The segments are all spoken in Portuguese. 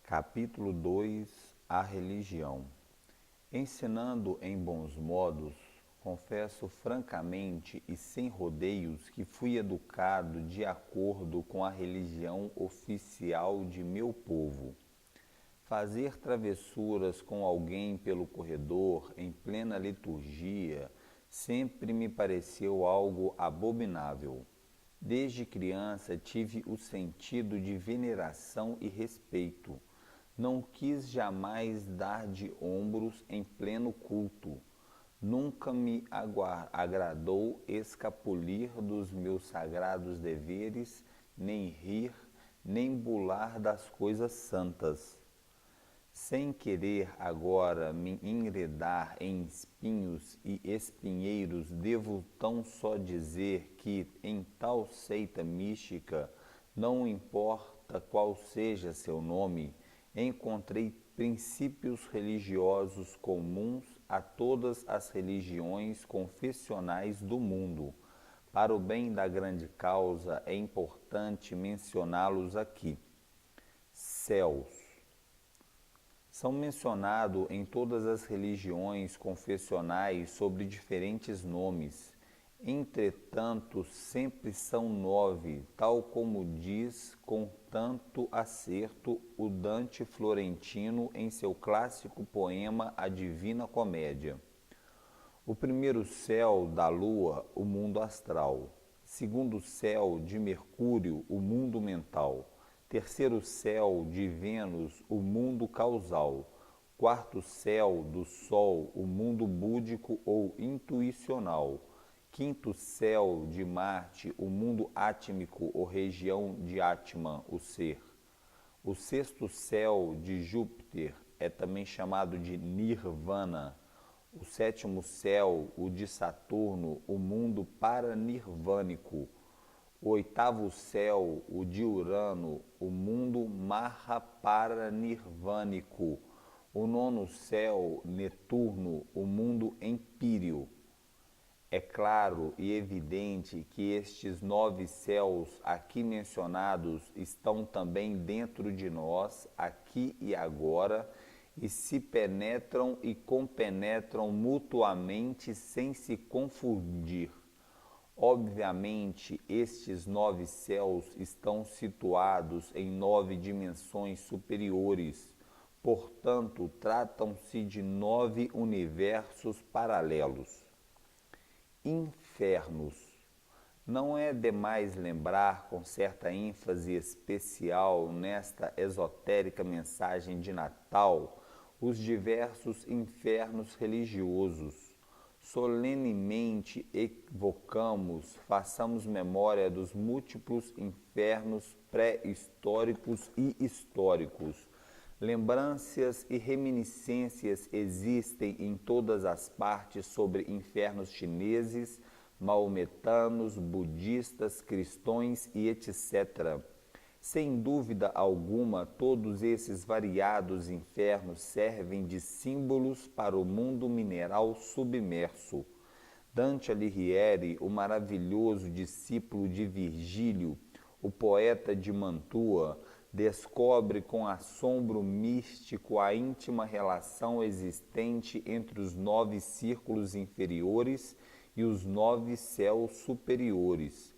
Capítulo 2 A religião. Ensinando em bons modos, confesso francamente e sem rodeios que fui educado de acordo com a religião oficial de meu povo. Fazer travessuras com alguém pelo corredor em plena liturgia sempre me pareceu algo abominável. Desde criança tive o sentido de veneração e respeito. Não quis jamais dar de ombros em pleno culto. Nunca me agradou escapulir dos meus sagrados deveres, nem rir, nem bular das coisas santas. Sem querer agora me enredar em espinhos e espinheiros, devo tão só dizer que em tal seita mística, não importa qual seja seu nome, encontrei princípios religiosos comuns a todas as religiões confessionais do mundo. Para o bem da grande causa, é importante mencioná-los aqui. Céus. São mencionados em todas as religiões confessionais sob diferentes nomes. Entretanto, sempre são 9, tal como diz com tanto acerto o Dante Florentino em seu clássico poema A Divina Comédia. O primeiro céu da Lua, o mundo astral. Segundo céu de Mercúrio, o mundo mental. Terceiro céu de Vênus, o mundo causal. Quarto céu do Sol, o mundo búdico ou intuicional. Quinto céu de Marte, o mundo átmico ou região de Atman, o ser. O sexto céu de Júpiter é também chamado de Nirvana. O sétimo céu, o de Saturno, o mundo paranirvânico. O oitavo céu, o de Urano, o mundo mahaparanirvânico. O nono céu, Netuno, o mundo empíreo. É claro e evidente que estes 9 céus aqui mencionados estão também dentro de nós, aqui e agora, e se penetram e compenetram mutuamente sem se confundir. Obviamente, estes 9 céus estão situados em 9 dimensões superiores, portanto, tratam-se de 9 universos paralelos. Infernos. Não é demais lembrar com certa ênfase especial nesta esotérica mensagem de Natal os diversos infernos religiosos. Solenemente evocamos, façamos memória dos múltiplos infernos pré-históricos e históricos. Lembranças e reminiscências existem em todas as partes sobre infernos chineses, maometanos, budistas, cristãos e etc. Sem dúvida alguma, todos esses variados infernos servem de símbolos para o mundo mineral submerso. Dante Alighieri, o maravilhoso discípulo de Virgílio, o poeta de Mantua, descobre com assombro místico a íntima relação existente entre os 9 círculos inferiores e os 9 céus superiores.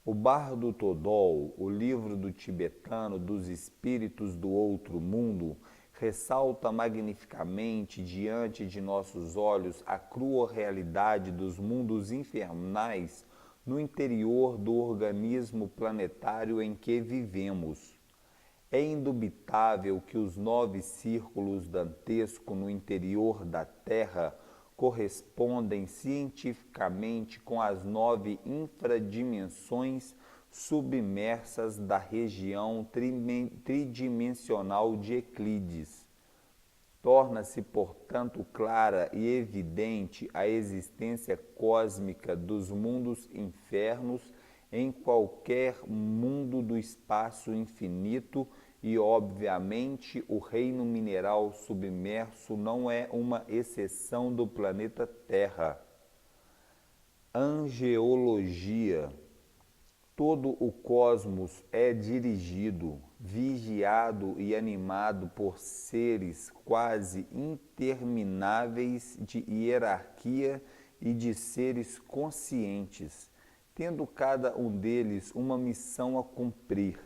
O Bardo Todol, o livro do tibetano dos espíritos do outro mundo, ressalta magnificamente diante de nossos olhos a crua realidade dos mundos infernais no interior do organismo planetário em que vivemos. É indubitável que os 9 círculos dantescos no interior da Terra correspondem cientificamente com as 9 infradimensões submersas da região tridimensional de Euclides. Torna-se, portanto, clara e evidente a existência cósmica dos mundos infernos em qualquer mundo do espaço infinito e, obviamente, o reino mineral submerso não é uma exceção do planeta Terra. Angeologia. Todo o cosmos é dirigido, vigiado e animado por seres quase intermináveis de hierarquia e de seres conscientes, tendo cada um deles uma missão a cumprir,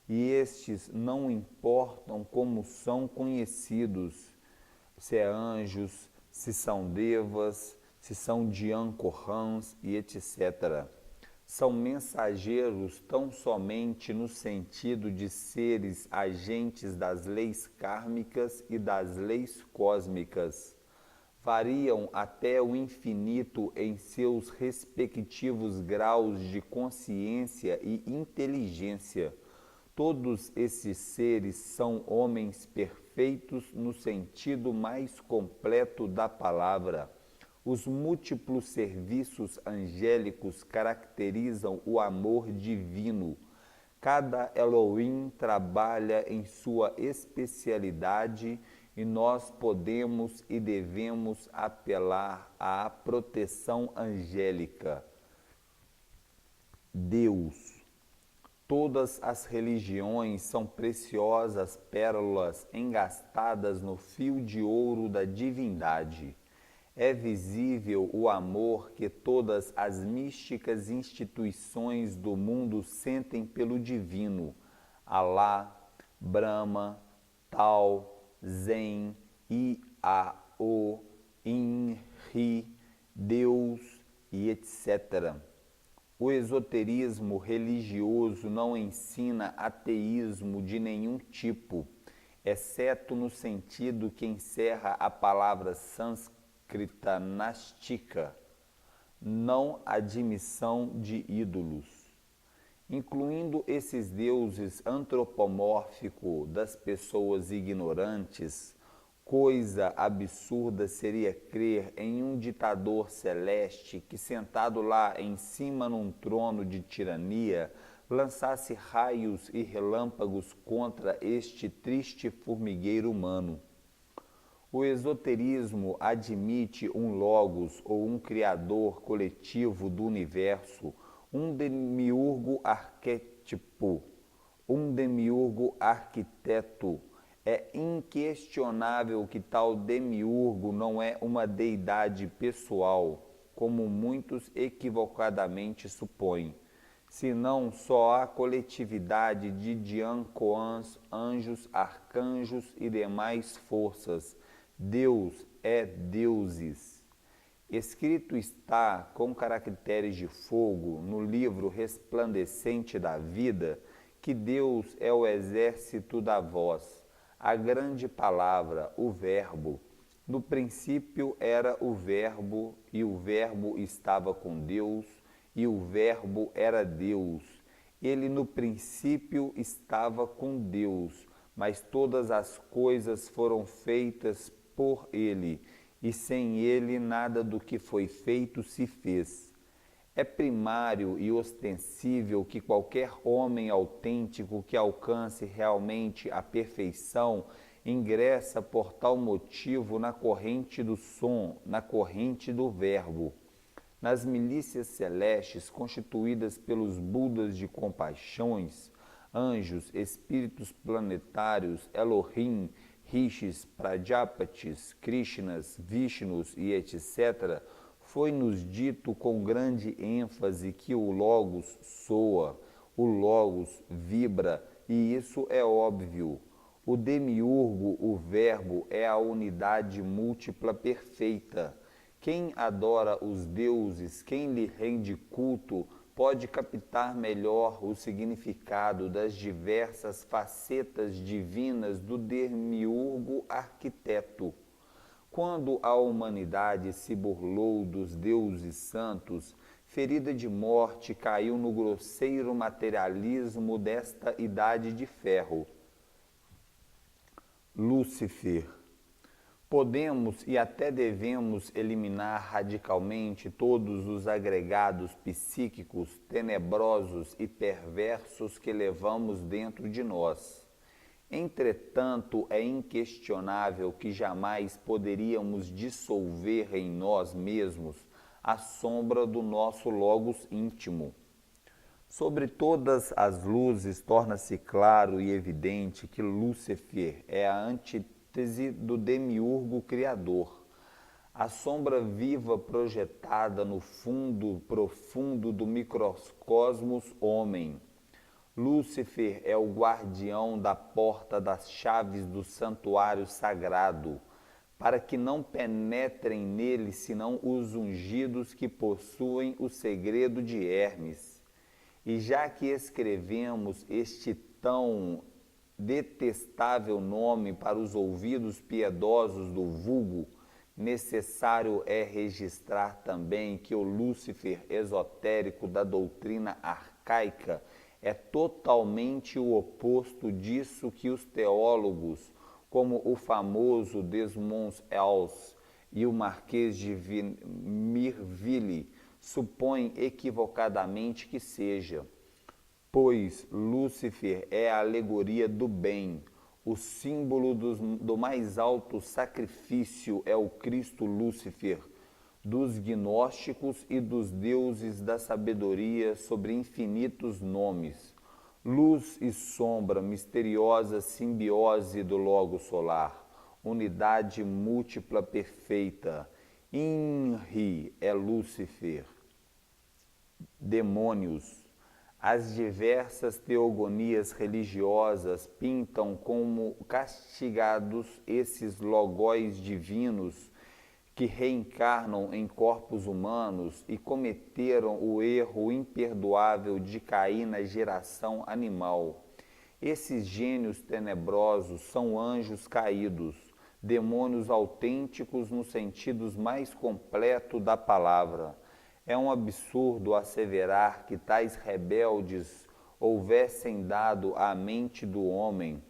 e estes não importam como são conhecidos, se é anjos, se são devas, se são Dhyan-Korans e etc. São mensageiros tão somente no sentido de seres agentes das leis kármicas e das leis cósmicas. Variam até o infinito em seus respectivos graus de consciência e inteligência. Todos esses seres são homens perfeitos no sentido mais completo da palavra. Os múltiplos serviços angélicos caracterizam o amor divino. Cada Elohim trabalha em sua especialidade e nós podemos e devemos apelar à proteção angélica. Deus. Todas as religiões são preciosas pérolas engastadas no fio de ouro da divindade. É visível o amor que todas as místicas instituições do mundo sentem pelo divino, Alá, Brahma, Tao, Zen, Iao, Inri, Deus e etc. O esoterismo religioso não ensina ateísmo de nenhum tipo, exceto no sentido que encerra a palavra sânscrita nastica, não admissão de ídolos. Incluindo esses deuses antropomórficos das pessoas ignorantes, coisa absurda seria crer em um ditador celeste que, sentado lá em cima num trono de tirania, lançasse raios e relâmpagos contra este triste formigueiro humano. O esoterismo admite um logos ou um criador coletivo do universo, um demiurgo arquétipo, um demiurgo arquiteto. É inquestionável que tal demiurgo não é uma deidade pessoal, como muitos equivocadamente supõem, senão só a coletividade de Dhyan-Korans, anjos, arcanjos e demais forças. Deus é deuses. Escrito está com caracteres de fogo no livro resplandecente da vida que Deus é o exército da voz, a grande palavra, o Verbo. No princípio era o Verbo, e o Verbo estava com Deus, e o Verbo era Deus. Ele no princípio estava com Deus, mas todas as coisas foram feitas por ele, e sem ele nada do que foi feito se fez. É primário e ostensível que qualquer homem autêntico que alcance realmente a perfeição ingressa por tal motivo na corrente do som, na corrente do verbo. Nas milícias celestes constituídas pelos Budas de compaixões, anjos, espíritos planetários, Elohim, Rishis, Prajapatis, Krishnas, Vishnus e etc., foi-nos dito com grande ênfase que o Logos soa, o Logos vibra, e isso é óbvio. O demiurgo, o Verbo, é a unidade múltipla perfeita. Quem adora os deuses, quem lhe rende culto, pode captar melhor o significado das diversas facetas divinas do demiurgo arquiteto. Quando a humanidade se burlou dos deuses santos, ferida de morte caiu no grosseiro materialismo desta idade de ferro. Lúcifer. Podemos e até devemos eliminar radicalmente todos os agregados psíquicos tenebrosos e perversos que levamos dentro de nós. Entretanto, é inquestionável que jamais poderíamos dissolver em nós mesmos a sombra do nosso logos íntimo. Sobre todas as luzes, torna-se claro e evidente que Lúcifer é a antítese do demiurgo criador, a sombra viva projetada no fundo profundo do microcosmos homem. Lúcifer é o guardião da porta das chaves do santuário sagrado, para que não penetrem nele senão os ungidos que possuem o segredo de Hermes. E já que escrevemos este tão detestável nome para os ouvidos piedosos do vulgo, necessário é registrar também que o Lúcifer esotérico da doutrina arcaica é totalmente o oposto disso que os teólogos, como o famoso Desmond Els e o Marquês de Mirville, supõem equivocadamente que seja. Pois Lúcifer é a alegoria do bem, o símbolo do mais alto sacrifício é o Cristo Lúcifer, dos gnósticos e dos deuses da sabedoria sobre infinitos nomes. Luz e sombra, misteriosa simbiose do Logo solar, unidade múltipla perfeita. Inri é Lúcifer. Demônios. As diversas teogonias religiosas pintam como castigados esses logóis divinos que reencarnam em corpos humanos e cometeram o erro imperdoável de cair na geração animal. Esses gênios tenebrosos são anjos caídos, demônios autênticos no sentido mais completo da palavra. É um absurdo asseverar que tais rebeldes houvessem dado à mente do homem.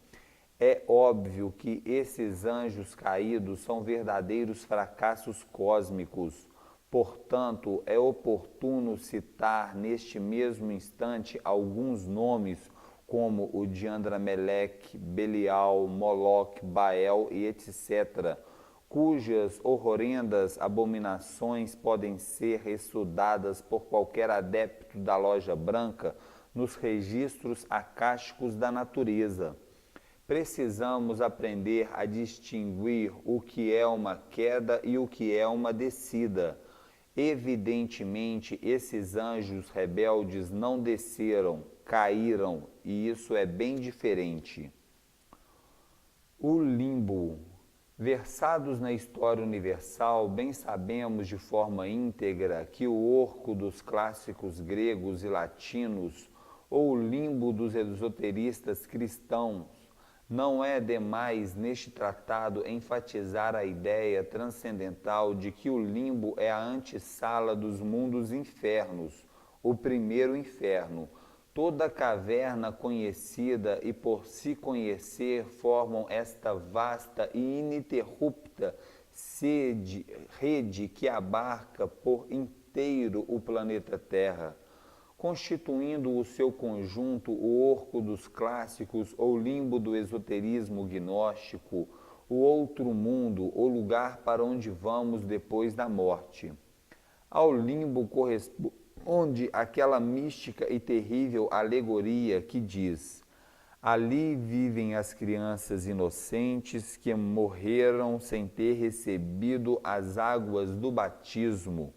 É óbvio que esses anjos caídos são verdadeiros fracassos cósmicos. Portanto, é oportuno citar neste mesmo instante alguns nomes como o de Andrameleque, Belial, Moloque, Baal e etc., cujas horrendas abominações podem ser estudadas por qualquer adepto da loja branca nos registros acásticos da natureza. Precisamos aprender a distinguir o que é uma queda e o que é uma descida. Evidentemente, esses anjos rebeldes não desceram, caíram, e isso é bem diferente. O limbo. Versados na história universal, bem sabemos de forma íntegra que o orco dos clássicos gregos e latinos, ou o limbo dos esoteristas cristãos, não é demais neste tratado enfatizar a ideia transcendental de que o limbo é a antessala dos mundos infernos, o primeiro inferno. Toda caverna conhecida e por se conhecer formam esta vasta e ininterrupta rede que abarca por inteiro o planeta Terra, constituindo o seu conjunto o orco dos clássicos ou limbo do esoterismo gnóstico, o outro mundo, o lugar para onde vamos depois da morte. Ao limbo corresponde aquela mística e terrível alegoria que diz: ali vivem as crianças inocentes que morreram sem ter recebido as águas do batismo.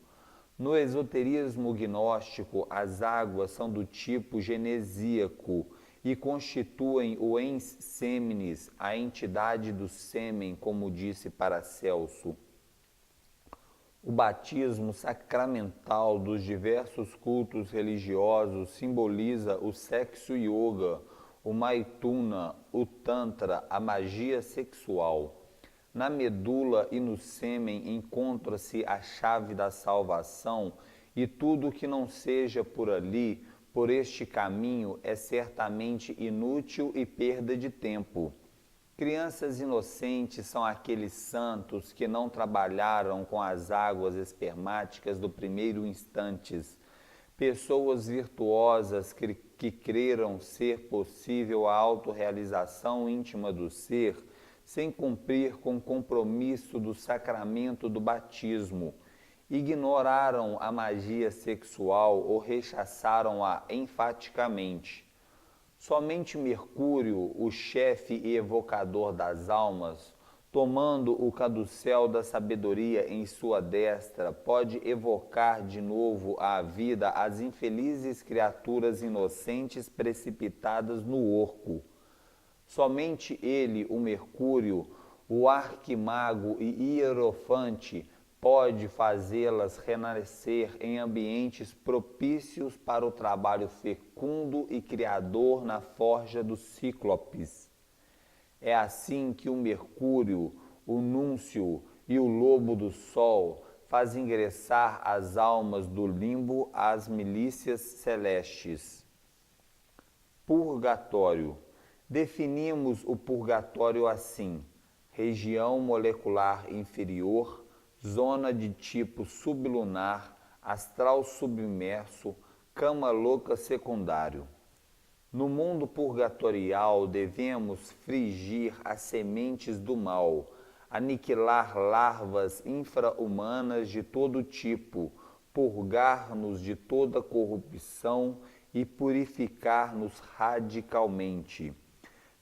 No esoterismo gnóstico, as águas são do tipo genesíaco e constituem o ens seminis, a entidade do sêmen, como disse Paracelso. O batismo sacramental dos diversos cultos religiosos simboliza o sexo yoga, o maituna, o tantra, a magia sexual. Na medula e no sêmen encontra-se a chave da salvação, e tudo que não seja por ali, por este caminho, é certamente inútil e perda de tempo. Crianças inocentes são aqueles santos que não trabalharam com as águas espermáticas do primeiro instantes. Pessoas virtuosas que creram ser possível a autorrealização íntima do ser, sem cumprir com o compromisso do sacramento do batismo. ignoraram a magia sexual ou rechaçaram-a enfaticamente. Somente Mercúrio, o chefe e evocador das almas, tomando o caducel da sabedoria em sua destra, pode evocar de novo à vida as infelizes criaturas inocentes precipitadas no orco. Somente ele, o Mercúrio, o arquimago e hierofante, pode fazê-las renascer em ambientes propícios para o trabalho fecundo e criador na forja dos cíclopes. É assim que o Mercúrio, o Núncio e o Lobo do Sol faz ingressar as almas do limbo às milícias celestes. Purgatório. Definimos o purgatório assim: região molecular inferior, zona de tipo sublunar, astral submerso, cama louca secundário. No mundo purgatorial devemos frigir as sementes do mal, aniquilar larvas infra-humanas de todo tipo, purgar-nos de toda corrupção e purificar-nos radicalmente.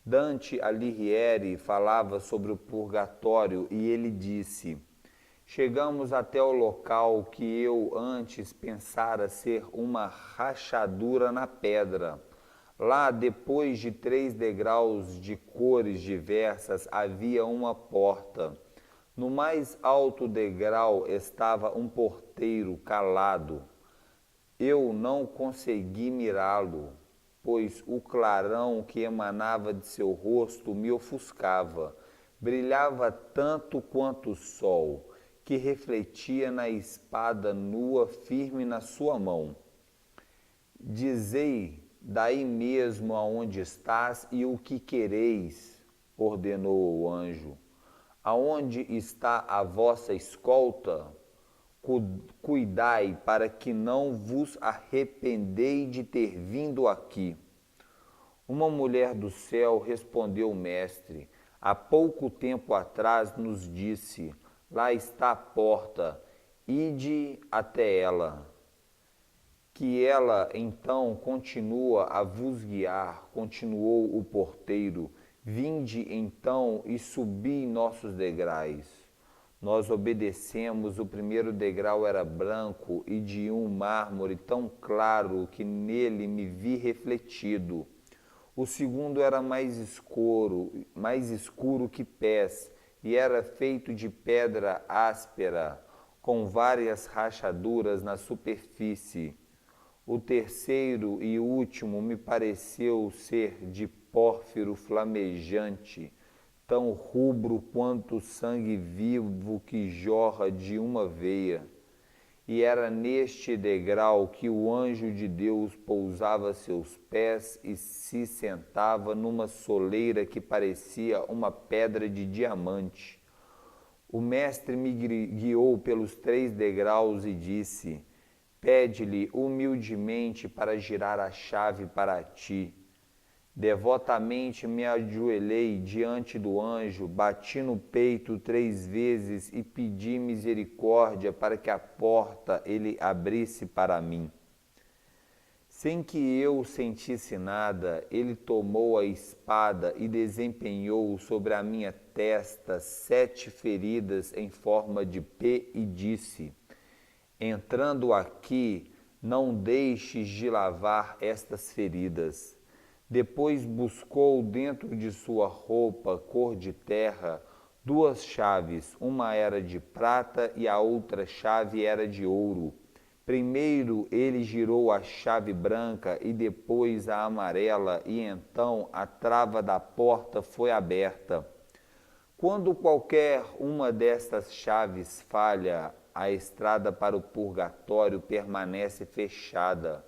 Dante Alighieri falava sobre o purgatório e ele disse: chegamos até o local que eu antes pensara ser uma rachadura na pedra. Lá, depois de 3 degraus de cores diversas, havia uma porta. No mais alto degrau estava um porteiro calado. Eu não consegui mirá-lo, pois o clarão que emanava de seu rosto me ofuscava. Brilhava tanto quanto o sol, que refletia na espada nua firme na sua mão. Dizei daí mesmo aonde estás e o que quereis, ordenou o anjo. Aonde está a vossa escolta? Cuidai para que não vos arrependei de ter vindo aqui. Uma mulher do céu respondeu o mestre: há pouco tempo atrás nos disse: lá está a porta, ide até ela. Que ela então continua a vos guiar, continuou o porteiro. Vinde então e subi nossos degraus. Nós obedecemos. O primeiro degrau era branco e de um mármore tão claro que nele me vi refletido. O segundo era mais escuro que pés, e era feito de pedra áspera, com várias rachaduras na superfície. O terceiro e último me pareceu ser de pórfiro flamejante, tão rubro quanto o sangue vivo que jorra de uma veia. E era neste degrau que o anjo de Deus pousava seus pés e se sentava numa soleira que parecia uma pedra de diamante. O mestre me guiou pelos 3 degraus e disse: pede-lhe humildemente para girar a chave para ti. Devotamente me ajoelhei diante do anjo, bati no peito 3 vezes e pedi misericórdia para que a porta ele abrisse para mim. Sem que eu sentisse nada, ele tomou a espada e desempenhou sobre a minha testa 7 feridas em forma de P e disse: entrando aqui, não deixes de lavar estas feridas. Depois buscou dentro de sua roupa cor de terra 2 chaves, uma era de prata e a outra chave era de ouro. Primeiro ele girou a chave branca e depois a amarela, e então a trava da porta foi aberta. Quando qualquer uma destas chaves falha, a estrada para o purgatório permanece fechada.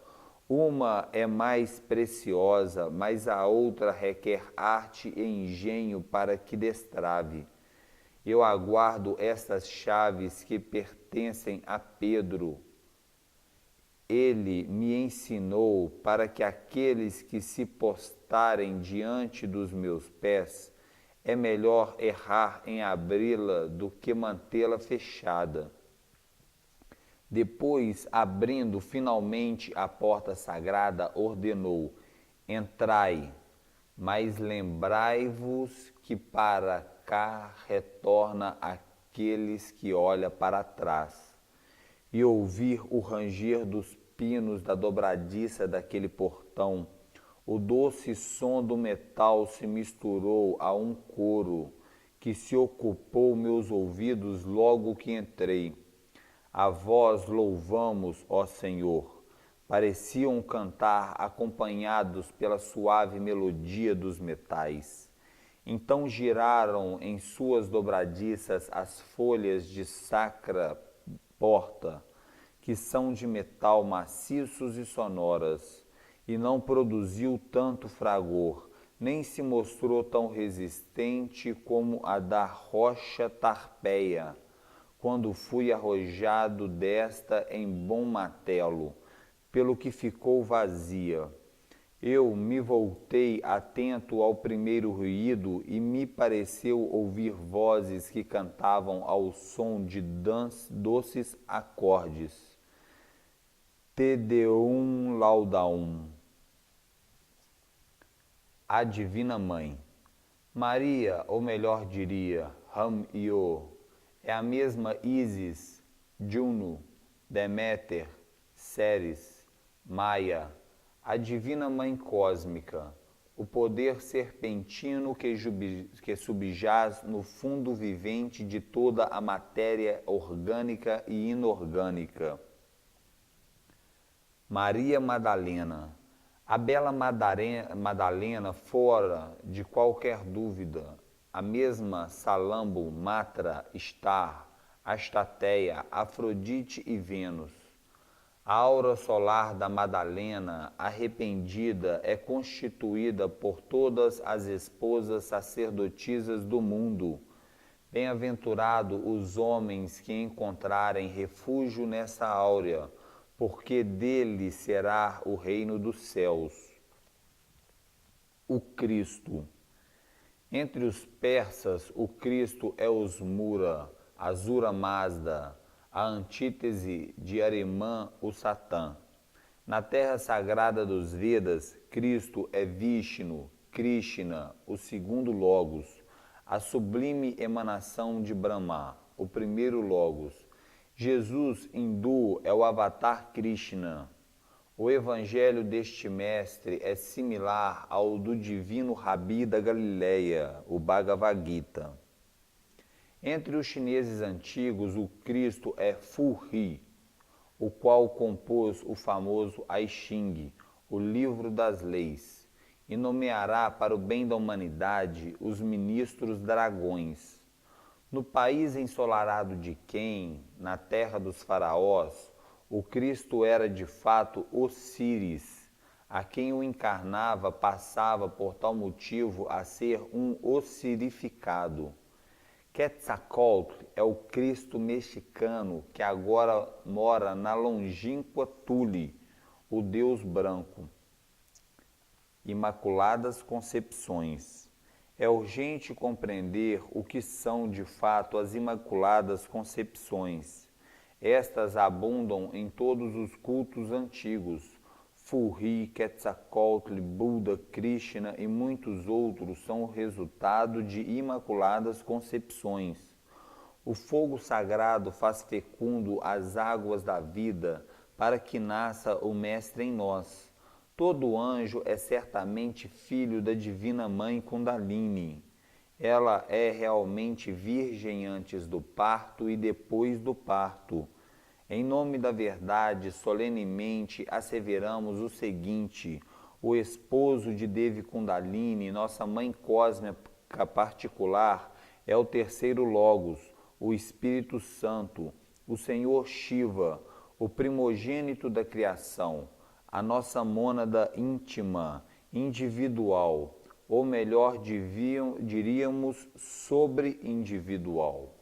Uma é mais preciosa, mas a outra requer arte e engenho para que destrave. Eu aguardo estas chaves que pertencem a Pedro. Ele me ensinou para que aqueles que se postarem diante dos meus pés, é melhor errar em abri-la do que mantê-la fechada. Depois, abrindo finalmente a porta sagrada, ordenou: entrai, mas lembrai-vos que para cá retorna aqueles que olham para trás. E ouvir o ranger dos pinos da dobradiça daquele portão, o doce som do metal se misturou a um coro que se ocupou meus ouvidos logo que entrei. A vós louvamos, ó Senhor. Pareciam cantar acompanhados pela suave melodia dos metais. Então giraram em suas dobradiças as folhas de sacra porta, que são de metal maciços e sonoras, e não produziu tanto fragor, nem se mostrou tão resistente como a da rocha Tarpeia, quando fui arrojado desta em bom martelo, pelo que ficou vazia. Eu me voltei atento ao primeiro ruído e me pareceu ouvir vozes que cantavam ao som de doces acordes. Te Deum laudaum. A Divina Mãe. Maria, ou melhor diria, Ram-Io, é a mesma Ísis, Juno, Deméter, Ceres, Maia, a Divina Mãe Cósmica, o poder serpentino que subjaz no fundo vivente de toda a matéria orgânica e inorgânica. Maria Madalena. A bela Madalena, fora de qualquer dúvida, a mesma Salambo, Matra, Star, Astateia, Afrodite e Vênus. A aura solar da Madalena, arrependida, é constituída por todas as esposas sacerdotisas do mundo. Bem-aventurado os homens que encontrarem refúgio nessa áurea, porque dele será o reino dos céus. O Cristo. Entre os persas, o Cristo é Osmura, Azura Mazda, a antítese de Arimã, o Satã. Na terra sagrada dos Vedas, Cristo é Vishnu, Krishna, o segundo Logos, a sublime emanação de Brahma, o primeiro Logos. Jesus hindu é o Avatar Krishna. O evangelho deste mestre é similar ao do divino Rabi da Galileia, o Bhagavad Gita. Entre os chineses antigos, o Cristo é Fu Ri, o qual compôs o famoso I Ching, o livro das leis, e nomeará para o bem da humanidade os ministros dragões. No país ensolarado de Quem, na terra dos faraós, o Cristo era de fato Osíris, a quem o encarnava passava por tal motivo a ser um ossirificado. Quetzalcoatl é o Cristo mexicano que agora mora na longínqua Tule, o Deus branco. Imaculadas Concepções. É urgente compreender o que são de fato as Imaculadas Concepções. Estas abundam em todos os cultos antigos. Fu-Ri, Quetzalcoatl, Buda, Krishna e muitos outros são o resultado de Imaculadas Concepções. O fogo sagrado faz fecundo as águas da vida para que nasça o Mestre em nós. Todo anjo é certamente filho da Divina Mãe Kundalini. Ela é realmente virgem antes do parto e depois do parto. Em nome da verdade, solenemente asseveramos o seguinte: o esposo de Devi Kundalini, nossa mãe cósmica particular, é o terceiro Logos, o Espírito Santo, o Senhor Shiva, o primogênito da criação, a nossa mônada íntima, individual, ou melhor diríamos sobre-individual.